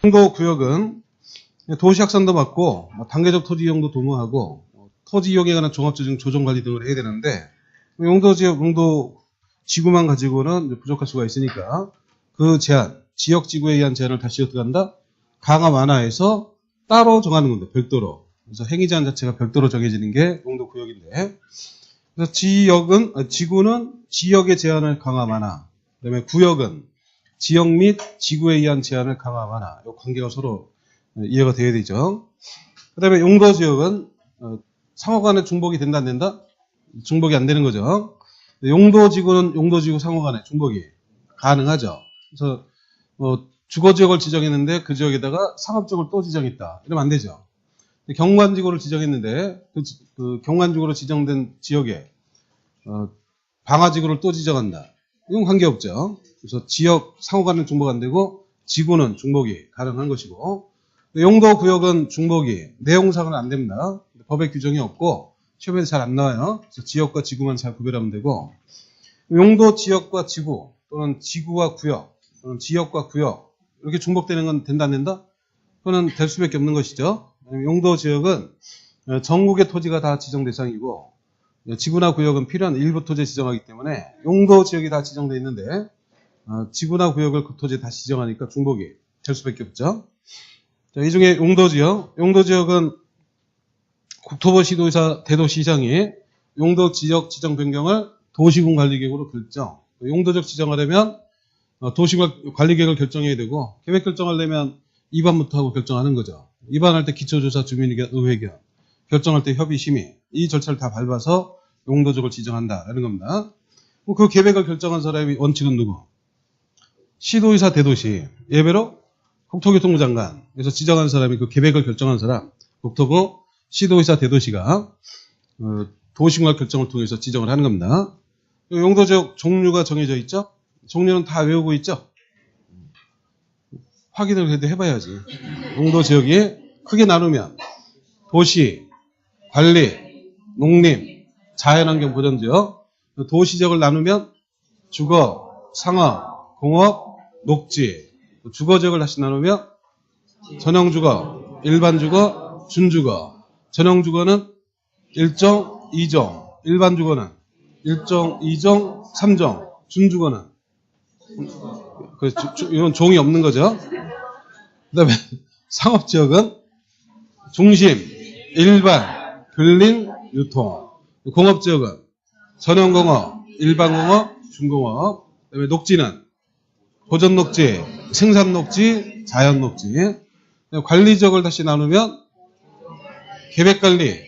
용도 구역은 도시 확산도 막고 단계적 토지 이용도 도모하고 토지 이용에 관한 종합조정 조정 관리 등을 해야 되는데 용도 지역, 용도 지구만 가지고는 부족할 수가 있으니까 그 제한, 지역 지구에 의한 제한을 다시 어떻게 한다? 강화 완화해서 따로 정하는 건데 별도로. 그래서 행위 제한 자체가 별도로 정해지는 게 용도 구역인데. 그래서 지구는 지역의 제한을 강화 완화. 그다음에 구역은 지역 및 지구에 의한 제한을 강화 완화. 이 관계가 서로 이해가 돼야 되죠. 그다음에 용도 지역은 상호 간에 중복이 된다 안 된다? 중복이 안 되는 거죠. 용도 지구는 용도 지구 상호 간에 중복이 가능하죠. 그래서 주거 지역을 지정했는데 그 지역에다가 상업 지역을 또 지정했다. 이러면 안 되죠. 경관 지구를 지정했는데 그 경관 지구로 지정된 지역에 방화 지구를 또 지정한다. 이건 관계없죠. 그래서 지역 상호 간에 중복 안 되고 지구는 중복이 가능한 것이고 용도 구역은 중복이 내용상은 안 됩니다. 법의 규정이 없고 시험에서 잘 안 나와요. 그래서 지역과 지구만 잘 구별하면 되고 용도 지역과 지구 또는 지구와 구역 또는 지역과 구역 이렇게 중복되는 건 된다 안 된다? 그거는 될 수밖에 없는 것이죠. 용도 지역은 전국의 토지가 다 지정 대상이고 지구나 구역은 필요한 일부 토지에 지정하기 때문에 용도 지역이 다 지정되어 있는데 지구나 구역을 그 토지에 다시 지정하니까 중복이 될 수밖에 없죠. 자, 이 중에 용도 지역은 국토부 시도의사 대도시장이 용도 지역 지정 변경을 도시군 관리계획으로 결정. 용도적 지정하려면 도시군 관리계획을 결정해야 되고 계획 결정하려면 입안부터 하고 결정하는 거죠. 입안할 때 기초조사 주민의견 의회견 결정할 때 협의심의 이 절차를 다 밟아서 용도적을 지정한다라는 겁니다. 그 계획을 결정한 사람이 원칙은 누구? 시도의사 대도시 예배로 국토교통부 장관 그래서 지정한 사람이 그 계획을 결정한 사람 국토부 시도의사 대도시가 도시군과 결정을 통해서 지정을 하는 겁니다. 용도적 종류가 정해져 있죠? 종류는 다 외우고 있죠? 확인을 그래도 해봐야지. 용도 지역이 크게 나누면 도시, 관리, 농림, 자연환경 보전지역 도시 지역을 나누면 주거, 상업, 공업, 녹지 주거 지역을 다시 나누면 전용주거, 일반주거, 준주거 전용주거는 1종, 2종 일반 주거는 1종, 2종, 3종 준주거는 이건 종이 없는 거죠. 그 다음에 상업지역은 중심, 일반, 근린, 유통 공업지역은 전용공업, 일반공업, 중공업 그 다음에 녹지는 보전녹지, 생산녹지, 자연녹지 관리지역을 다시 나누면 계획관리,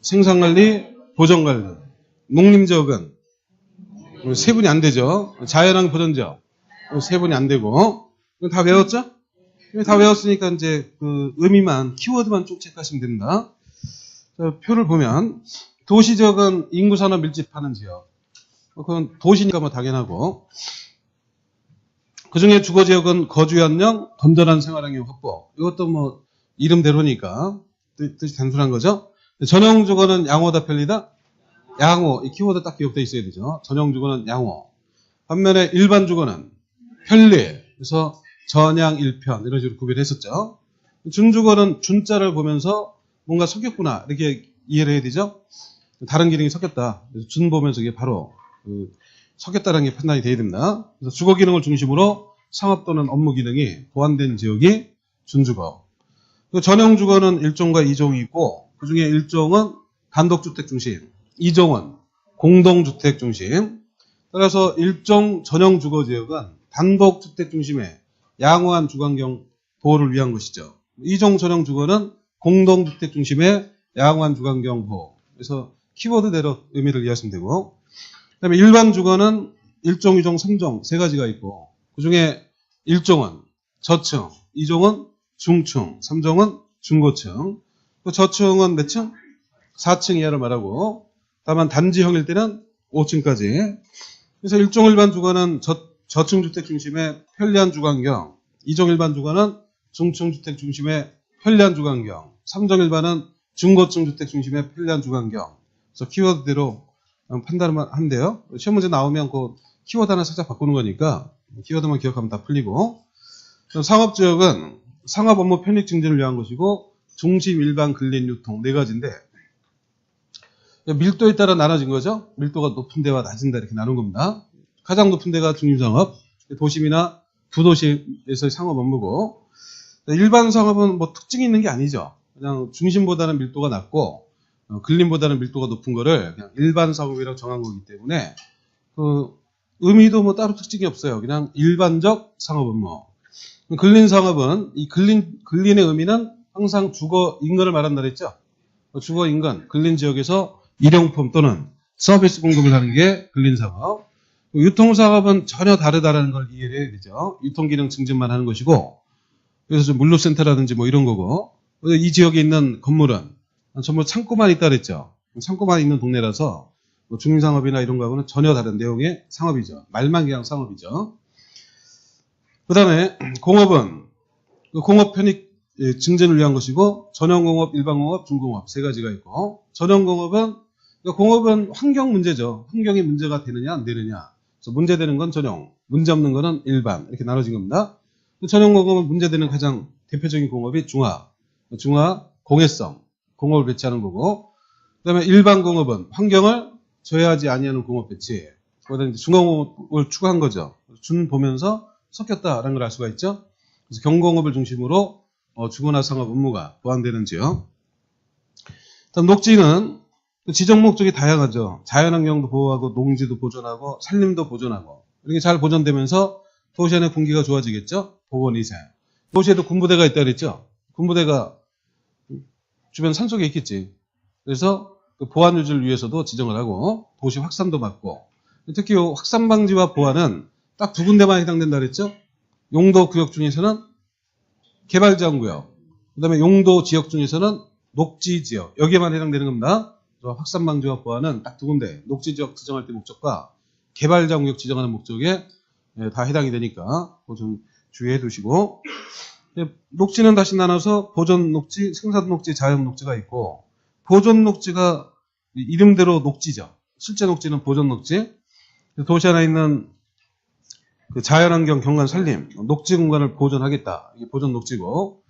생산관리, 보전관리 농림지역은 세분이 안 되죠. 자연환경 보전지역 세분이 안 되고 다 외웠죠? 다 외웠으니까 이제 그 의미만 키워드만 쭉 체크하시면 됩니다. 자, 표를 보면 도시지역은 인구산업 밀집하는 지역 그건 도시니까 뭐 당연하고 그 중에 주거지역은 거주연령 건전한 생활환경 확보 이것도 뭐 이름대로니까 뜻이 단순한 거죠. 전용주거는 양호다 편리다 양호 이 키워드 딱 기억되어 있어야 되죠. 전용주거는 양호 반면에 일반주거는 편리 그래서 전양 일편 이런 식으로 구별했었죠. 준주거는 준자를 보면서 뭔가 섞였구나 이렇게 이해를 해야 되죠. 다른 기능이 섞였다. 그래서 준 보면서 이게 바로 섞였다는 게 판단이 돼야 됩니다. 그래서 주거 기능을 중심으로 상업 또는 업무 기능이 보완된 지역이 준주거. 전용주거는 1종과 2종이 있고 그 중에 1종은 단독주택 중심, 2종은 공동주택 중심. 따라서 1종 전용주거지역은 단독주택 중심의 양호한 주거환경 보호를 위한 것이죠. 2종 전용주거는 공동주택 중심의 양호한 주거환경 보호. 그래서 키워드대로 의미를 이해하시면 되고 그 다음에 일반 주거는 1종, 2종, 3종 세 가지가 있고 그 중에 1종은 저층, 2종은 중층, 3종은 중고층. 그 저층은 몇 층? 4층 이하를 말하고 다만 단지형일 때는 5층까지. 그래서 1종 일반 주거는 저층 주택 중심의 편리한 주거환경, 2종 일반 주거는 중층 주택 중심의 편리한 주거환경, 3종 일반은 중고층 주택 중심의 편리한 주거환경. 그래서 키워드대로 판단을 하면 돼요. 시험 문제 나오면 그 키워드 하나 살짝 바꾸는 거니까 키워드만 기억하면 다 풀리고 상업지역은 상업 업무 편익 증진을 위한 것이고 중심, 일반, 근린, 유통 네 가지인데 밀도에 따라 나눠진 거죠. 밀도가 높은 데와 낮은 데 이렇게 나눈 겁니다. 가장 높은 데가 중심상업, 도심이나 부도시에서의 상업 업무고 일반 상업은 뭐 특징이 있는 게 아니죠. 그냥 중심보다는 밀도가 낮고 근린보다는 밀도가 높은 거를 그냥 일반 상업이라고 정한 거기 때문에 그 의미도 뭐 따로 특징이 없어요. 그냥 일반적 상업 업무. 근린 상업은 이 근린의 의미는 항상 주거 인근을 말한다 그랬죠. 주거 인근, 근린 지역에서 일용품 또는 서비스 공급을 하는 게 근린 상업. 유통 상업은 전혀 다르다는 걸 이해해야 되죠. 유통 기능 증진만 하는 것이고, 그래서 좀 물류센터라든지 뭐 이런 거고, 이 지역에 있는 건물은 전부 창고만 있다 그랬죠. 창고만 있는 동네라서 뭐 중림상업이나 이런 거하고는 전혀 다른 내용의 상업이죠. 말만 그냥 상업이죠. 그 다음에 공업은 공업 편익 증진을 위한 것이고 전형공업, 일반공업, 중공업 세 가지가 있고 전형공업은 공업은 환경 문제죠. 환경이 문제가 되느냐 안 되느냐. 그래서 문제되는 건 전형, 문제 없는 거는 일반 이렇게 나눠진 겁니다. 전형공업은 문제되는 가장 대표적인 공업이 중화, 공해성, 공업을 배치하는 거고 그 다음에 일반공업은 환경을 저해하지 아니하는 공업 배치. 그다음에 중공업을 추가한 거죠. 준 보면서 섞였다라는 걸 알 수가 있죠. 그래서 경공업을 중심으로 주거나 상업 업무가 보완되는 지역. 다음 녹지는 지정 목적이 다양하죠. 자연환경도 보호하고 농지도 보존하고 산림도 보존하고 이렇게 잘 보존되면서 도시 안의 공기가 좋아지겠죠. 보건위생. 도시에도 군부대가 있다 그랬죠. 군부대가 주변 산속에 있겠지. 그래서 그 보안 유지를 위해서도 지정을 하고 도시 확산도 막고 특히 확산 방지와 보안은 딱 두 군데만 해당된다 그랬죠. 용도 구역 중에서는 개발제한구역, 그 다음에 용도 지역 중에서는 녹지 지역 여기에만 해당되는 겁니다. 확산 방지와 보안은 딱 두 군데 녹지 지역 지정할 때 목적과 개발제한구역 지정하는 목적에 다 해당이 되니까 그거 좀 주의해 두시고 녹지는 다시 나눠서 보존 녹지, 생산 녹지, 자연 녹지가 있고 보존 녹지가 이름대로 녹지죠. 실제 녹지는 보존 녹지. 도시 안에 있는 그 자연환경, 경관, 산림, 녹지 공간을 보존하겠다. 이게 보존 녹지고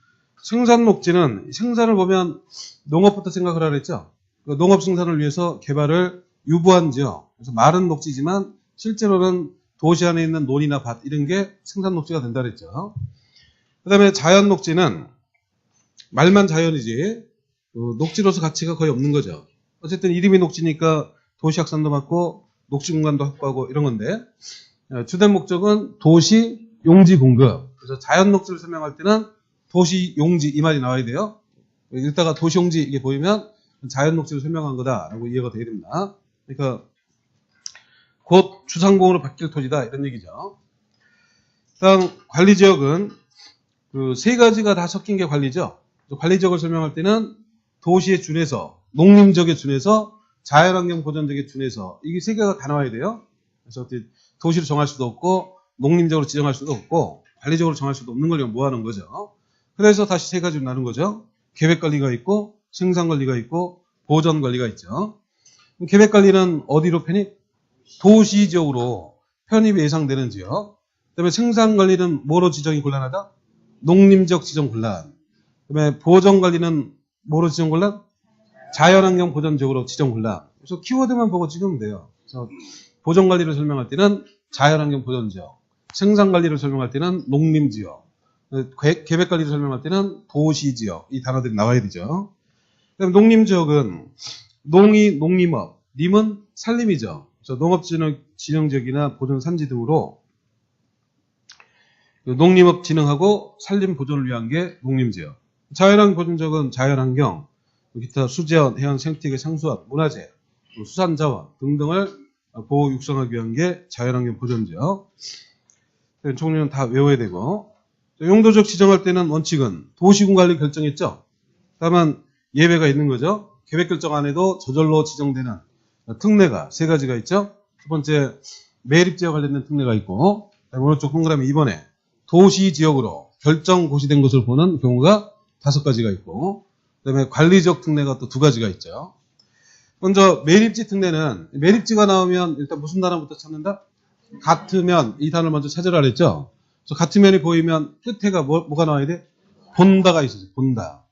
생산 녹지는 생산을 보면 농업부터 생각을 하라 했죠. 그 농업 생산을 위해서 개발을 유보한 지역. 그래서 마른 녹지지만 실제로는 도시 안에 있는 논이나 밭 이런 게 생산 녹지가 된다 그랬죠. 그 다음에 자연 녹지는 말만 자연이지 녹지로서 가치가 거의 없는 거죠. 어쨌든 이름이 녹지니까 도시 확산도 막고 녹지 공간도 확보하고 이런 건데 주된 목적은 도시 용지 공급. 그래서 자연 녹지를 설명할 때는 도시 용지 이 말이 나와야 돼요. 이따가 도시 용지 이게 보이면 자연 녹지를 설명한 거다라고 이해가 돼야 됩니다. 그러니까 곧 주상공으로 바뀔 토지다 이런 얘기죠. 다음 관리 지역은 그 세 가지가 다 섞인 게 관리죠. 관리 지역을 설명할 때는 도시에 준해서 농림지역에 준해서 자연환경 보존지역에 준해서 이게 세 개가 다 나와야 돼요. 그래서 도시로 정할 수도 없고 농림적으로 지정할 수도 없고 관리적으로 정할 수도 없는 걸 모아놓은 거죠. 그래서 다시 세 가지로 나눈 거죠. 계획관리가 있고 생산관리가 있고 보전관리가 있죠. 계획관리는 어디로 편입? 도시지역으로 편입이 예상되는 지역. 그다음에 생산관리는 뭐로 지정이 곤란하다? 농림지역 지정 곤란. 그다음에 보전관리는 뭐로 지정 곤란? 자연환경 보전지역으로 지정 곤란. 그래서 키워드만 보고 찍으면 돼요. 그래서 보전관리를 설명할 때는 자연환경 보전지역, 생산관리를 설명할 때는 농림지역, 계획관리를 설명할 때는 도시지역 이 단어들이 나와야 되죠. 그다음 농림지역은 농이 농림업, 림은 산림이죠. 그래서 농업진흥지역이나 보존산지 등으로 농림업 진흥하고 산림 보존을 위한 게 농림지역. 자연환경 보존지역은 자연환경, 기타 수자원, 해안 생태계 상수원, 문화재, 수산자원 등등을 보호 육성하기 위한 게 자연환경 보존지역. 종류는 다 외워야 되고 용도적 지정할 때는 원칙은 도시군관리 결정했죠. 다만 예외가 있는 거죠. 계획결정 안에도 저절로 지정되는 특례가 세 가지가 있죠. 첫 번째 매립지역 관련된 특례가 있고 오른쪽 동그라미 2번에 도시지역으로 결정 고시된 것을 보는 경우가 5가지가 있고 그다음에 관리적 특례가 또 2가지가 있죠. 먼저 매립지 특례는 매립지가 나오면 일단 무슨 단어부터 찾는다? 같으면 이 단어를 먼저 찾으라 그랬죠. 그래서 같으면이 보이면 끝에가 뭐가 나와야 돼? 본다가 있어요. 본다.